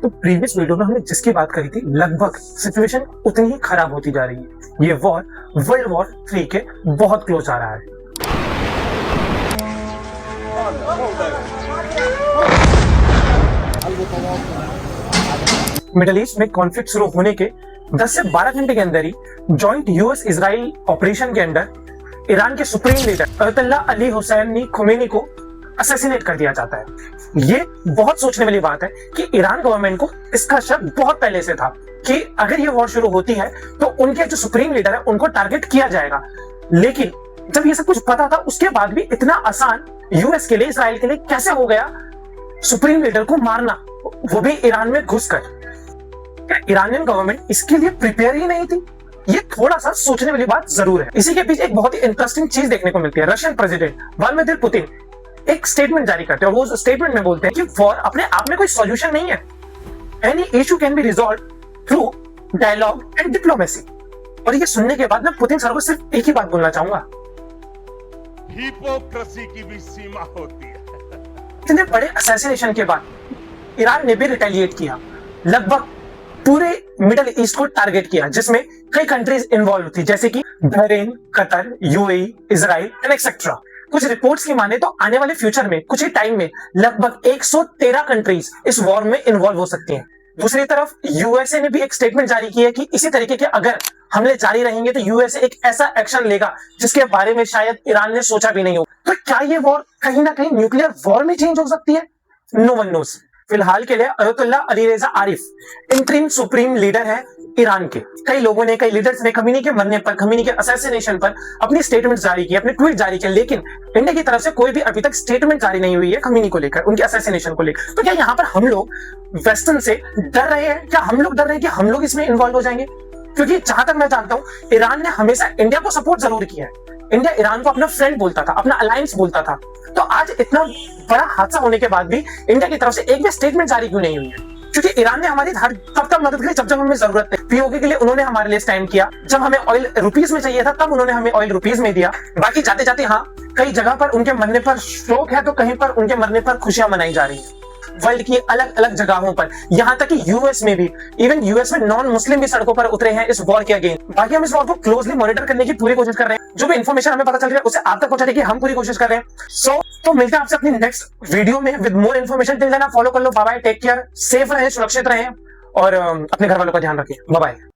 तो previous video में हमने जिसकी बात करी थी, लगभग सिचुएशन उतनी ही खराब होती जा रही है। ये वॉर वर्ल्ड वॉर 3 के बहुत क्लोज आ रहा है। मिडिल ईस्ट में कॉन्फ्लिक्ट शुरू होने के 10 से 12 घंटे के अंदर ही जॉइंट यूएस इजराइल ऑपरेशन के अंदर ईरान के supreme leader Ayatollah Ali Hosseini Khamenei को असैसिनेट कर दिया जाता है। ये बहुत सोचने वाली बात है कि ईरान गवर्नमेंट को इसका शक बहुत पहले से था कि अगर ये वॉर शुरू होती है तो उनके जो सुप्रीम लीडर है उनको टारगेट किया जाएगा। लेकिन जब ये सब कुछ पता था उसके बाद भी इतना आसान यूएस के लिए, इसराइल के लिए कैसे हो गया सुप्रीम लीडर को मारना, वो भी ईरान में घुसकर? क्या ईरानियन गवर्नमेंट इसके लिए प्रिपेयर ही नहीं थी? ये थोड़ा सा सोचने वाली बात जरूर है। इसी के पीछे एक बहुत ही इंटरेस्टिंग चीज देखने को मिलती है। रशियन प्रेसिडेंट व्लादिमीर पुतिन एक स्टेटमेंट जारी करते हैं और वो स्टेटमेंट में बोलते हैं कि वॉर अपने आप में कोई सॉल्यूशन नहीं है। Any issue can be resolve through dialogue and diplomacy. और ये सुनने के बाद मैं पुतिन सर को सिर्फ एक ही बात बोलना चाहूंगा, हिपोक्रेसी की भी सीमा होती है। इतने बड़े असैसिनेशन के बाद ईरान ने भी रिटेलिएट किया, लगभग पूरे मिडिल ईस्ट को टारगेट किया, जिसमें कई कंट्रीज इन्वॉल्व थी जैसे कि Bahrain, Qatar, UAE, Israel and etcetera. कुछ रिपोर्ट्स की माने तो आने वाले फ्यूचर में कुछ ही टाइम में लगभग 113 कंट्रीज इस वॉर में इन्वॉल्व हो सकती हैं। दूसरी तरफ यूएसए ने भी एक स्टेटमेंट जारी की है कि इसी तरीके के अगर हमले जारी रहेंगे तो यूएसए एक ऐसा एक्शन लेगा जिसके बारे में शायद ईरान ने सोचा भी नहीं हो। तो क्या ये वॉर कहीं ना कहीं न्यूक्लियर वॉर में चेंज हो सकती है? No one knows. फिलहाल के लिए Ayatollah Ali Reza Arafi interim supreme leader है ईरान के। कई लोगों ने, कई लीडर्स ने खमीनी के मरने पर, खमीनी के असैसिनेशन पर अपनी स्टेटमेंट जारी की, अपने ट्वीट जारी किए, लेकिन इंडिया की तरफ से कोई भी अभी तक स्टेटमेंट जारी नहीं हुई है खमीनी को लेकर, उनके असैसिनेशन को लेकर। तो क्या यहाँ पर हम लोग वेस्टर्न से डर रहे हैं? क्या हम लोग डर रहे हैं कि हम लोग इसमें इन्वॉल्व हो जाएंगे? क्योंकि जहां तक मैं जानता हूं ईरान ने हमेशा इंडिया को सपोर्ट जरूर किया है। इंडिया ईरान को अपना फ्रेंड बोलता था, अपना अलायंस बोलता था। तो आज इतना बड़ा हादसा होने के बाद भी इंडिया की तरफ से एक भी स्टेटमेंट जारी क्यों नहीं हुई है? क्योंकि ईरान ने हमारी हर तब मदद करी जब हमें जरूरत थी। पीओके के लिए उन्होंने हमारे लिए स्टैंड किया, जब हमें ऑयल रुपीस में चाहिए था तब उन्होंने हमें ऑयल रुपीस में दिया। बाकी जाते जाते हाँ, कई जगह पर उनके मरने पर शोक है तो कहीं पर उनके मरने पर खुशियां मनाई जा रही है वर्ल्ड की अलग अलग जगहों पर। यहां तक कि यूएस में भी, इवन यूएस में नॉन मुस्लिम भी सड़कों पर उतरे हैं इस वॉर के अगेंस्ट। बाकी हम इस वॉर को क्लोजली मॉनिटर करने की पूरी कोशिश कर रहे हैं। जो भी इन्फॉर्मेशन हमें पता चल रही है उसे आप तक पहुंचाने की हम पूरी कोशिश कर रहे हैं। तो मिलते हैं आपसे अपनी नेक्स्ट वीडियो में with more information. Till then follow कर लो। Bye bye, take care, safe रहें, सुरक्षित रहें और अपने घर वालों का ध्यान रखें। Bye bye.